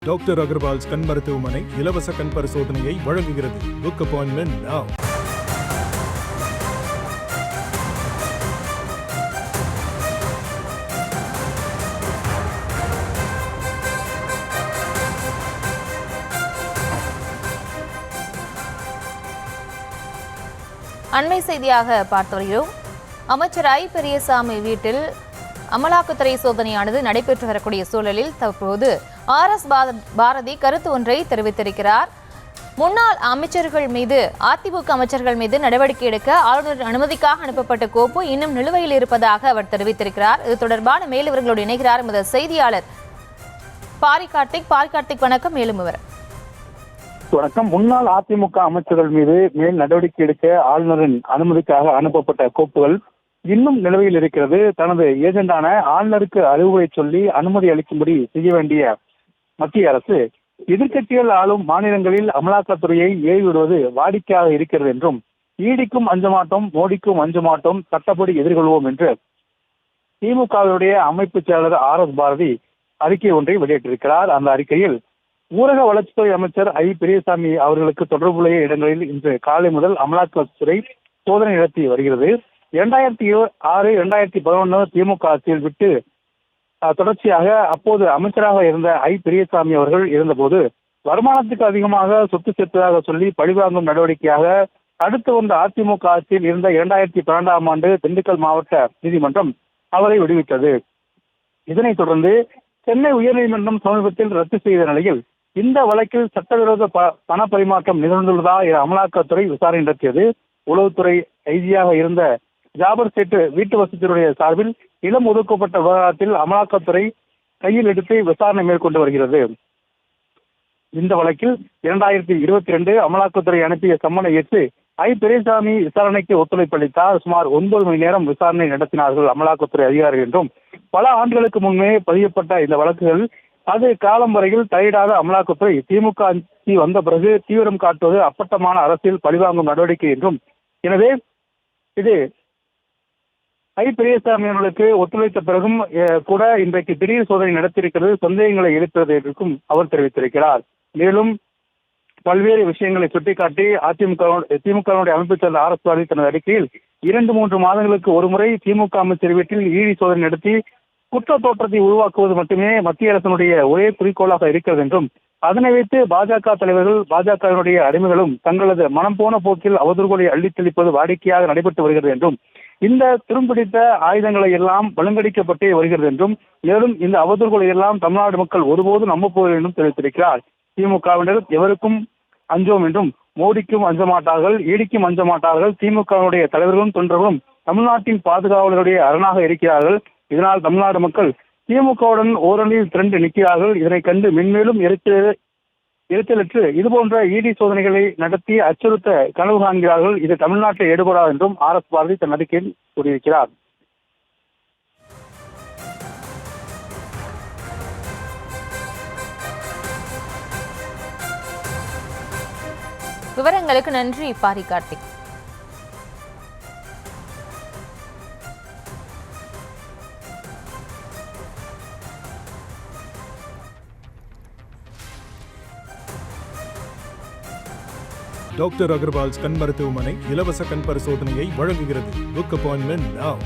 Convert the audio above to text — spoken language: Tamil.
டாக்டர் அகர்வால்ஸ் கண் மருத்துவமனை இலவச கண் பரிசோதனையை வழங்குகிறது. Book appointment now. அண்மை செய்தியாக பார்த்து வருகிறோம். அமைச்சர் ஐ பெரியசாமி வீட்டில் அமலாக்கத்துறை சோதனையானது நடைபெற்று வரக்கூடிய சூழலில் தற்போது RS பாரதி கருத்து ஒன்றை தெரிவித்திருக்கிறார். முன்னாள் அமைச்சர்கள் மீது அதிமுக அமைச்சர்கள் மீது நடவடிக்கை எடுக்க ஆளுநர் அனுமதிக்காக அனுப்பப்பட்ட கோப்பு இன்னும் நிலுவையில் இருப்பதாக அவர் தெரிவித்திருக்கிறார். இது தொடர்பான மேலிவர்களோடு இணைகிறார் எமது செய்தியாளர் பாரி கார்த்திக். வணக்கம். மேலும் விவரம். வணக்கம். முன்னாள் அதிமுக அமைச்சர்கள் மீது மேல் நடவடிக்கை எடுக்க ஆளுநரின் அனுமதிக்காக அனுப்பப்பட்ட கோப்புகள் இன்னும் நிலுவையில் இருக்கிறது. தனது ஏஜெண்டான ஆளுநருக்கு அறிவுரை சொல்லி அனுமதி அளிக்கும்படி செய்ய வேண்டிய மத்திய அரசு எதிர்க்கட்சிகள் ஆளும் மாநிலங்களில் அமலாக்கத்துறையை ஏவிவிடுவது வாடிக்கையாக இருக்கிறது என்றும், ஈடிக்கும் அஞ்ச மாட்டோம், மோடிக்கும் அஞ்ச மாட்டோம், சட்டப்படி எதிர்கொள்வோம் என்று திமுகவுடைய அமைப்பு செயலர் RS பாரதி அறிக்கை ஒன்றை வெளியிட்டிருக்கிறார். அந்த அறிக்கையில் ஊரக வளர்ச்சித்துறை அமைச்சர் ஐ பெரியசாமி அவர்களுக்கு தொடர்புடைய இடங்களில் இன்று காலை முதல் அமலாக்கத்துறை சோதனை நடத்தி வருகிறது. 2006, 2011 திமுக ஆட்சியில் விட்டு தொடர்ச்சியாக அப்போது அமைச்சராக இருந்த ஐ பெரியசாமி அவர்கள் இருந்தபோது வருமானத்துக்கு அதிகமாக சொத்து சேர்த்ததாக சொல்லி பழிவாங்கும் நடவடிக்கையாக அடுத்து வந்த அதிமுக ஆட்சியில் இருந்த 2012ஆம் ஆண்டு திண்டுக்கல் மாவட்ட நீதிமன்றம் அவரை விடுவித்தது. இதனைத் தொடர்ந்து சென்னை உயர்நீதிமன்றம் சமீபத்தில் ரத்து செய்த நிலையில் இந்த வழக்கில் சட்டவிரோத பண பரிமாற்றம் நிகழ்ந்துள்ளதா என அமலாக்கத்துறை விசாரணை நடத்தியது. உளவுத்துறை ஐஜியாக இருந்த ஜாபர் சேட்டு வீட்டு வசதியுடைய சார்பில் இடம் ஒதுக்கப்பட்ட விவகாரத்தில் அமலாக்கத்துறை கையில் எடுத்து விசாரணை மேற்கொண்டு வருகிறது. இந்த வழக்கில் 2022 அமலாக்கத்துறை அனுப்பிய சம்மனை ஏற்று ஐ பெரியசாமி விசாரணைக்கு ஒத்துழைப்பு அளித்தார். சுமார் 9 மணி நேரம் விசாரணை நடத்தினார்கள் அமலாக்கத்துறை அதிகாரிகள் என்றும், பல ஆண்டுகளுக்கு முன்பே பதியப்பட்ட இந்த வழக்குகள் அது காலம் வரையில் தலையிடாத அமலாக்கத்துறை திமுக ஆட்சி வந்த பிறகு தீவிரம் காட்டுவது அப்பட்டமான அரசியல் பழிவாங்கும் நடவடிக்கை என்றும், எனவே இது ஐ பெரியசாமி அவர்களுக்கு ஒத்துழைத்த பிறகும் கூட இன்றைக்கு திடீர் சோதனை நடத்தியிருக்கிறது, சந்தேகங்களை எழுப்புவது என்றும் அவர் தெரிவித்திருக்கிறார். மேலும் பல்வேறு விஷயங்களை சுட்டிக்காட்டி திமுகவுடைய அமைப்பு செயலர் RS பாரதி தனது அறிக்கையில் 2-3 மாதங்களுக்கு ஒருமுறை திமுக அமைச்சர் வீட்டில் ஈடி சோதனை நடத்தி குற்ற தோற்றத்தை உருவாக்குவது மட்டுமே மத்திய அரசினுடைய ஒரே குறிக்கோளாக இருக்கிறது என்றும், அதனை வைத்து பாஜக தலைவர்கள், பாஜகவினுடைய அடிமைகளும் தங்களது மனம் போன போக்கில் அவதூறுகளை அள்ளித்தளிப்பது வாடிக்கையாக நடைபெற்று வருகிறது என்றும், இந்த துரும்பிடித்த ஆயுதங்களை எல்லாம் வலுங்கடிக்கப்பட்டே வருகிறது என்றும், மேலும் இந்த அவதூறுகளை எல்லாம் தமிழ்நாடு மக்கள் ஒருபோதும் நம்பப்போவதில்லை என்றும் தெரிவித்திருக்கிறார். திமுகவினர் எவருக்கும் அஞ்சோம் என்றும், மோடிக்கும் அஞ்ச மாட்டார்கள், ஈடிக்கும் அஞ்ச மாட்டார்கள், திமுகவுடைய தலைவர்களும் தொண்டர்களும் தமிழ்நாட்டின் பாதுகாவலருடைய அரணாக இருக்கிறார்கள். இதனால் தமிழ்நாடு மக்கள் திமுகவுடன் ஓரணியில் திரண்டு நிற்கிறார்கள். இதனை கண்டு மென்மேலும் எரிச்சலற்று இதுபோன்ற ஈடி சோதனைகளை நடத்தி அச்சுறுத்த கனவு காண்கிறார்கள். இது தமிழ்நாட்டில் ஈடுபடாது என்றும் RS பாரதி தன் அறிக்கையில் கூறியிருக்கிறார். விவரங்களுக்கு நன்றி பாரி கார்த்திக். டாக்டர் அகர்வால்ஸ் கண் மருத்துவமனை இலவச கண் பரிசோதனையை வழங்குகிறது. Book appointment now.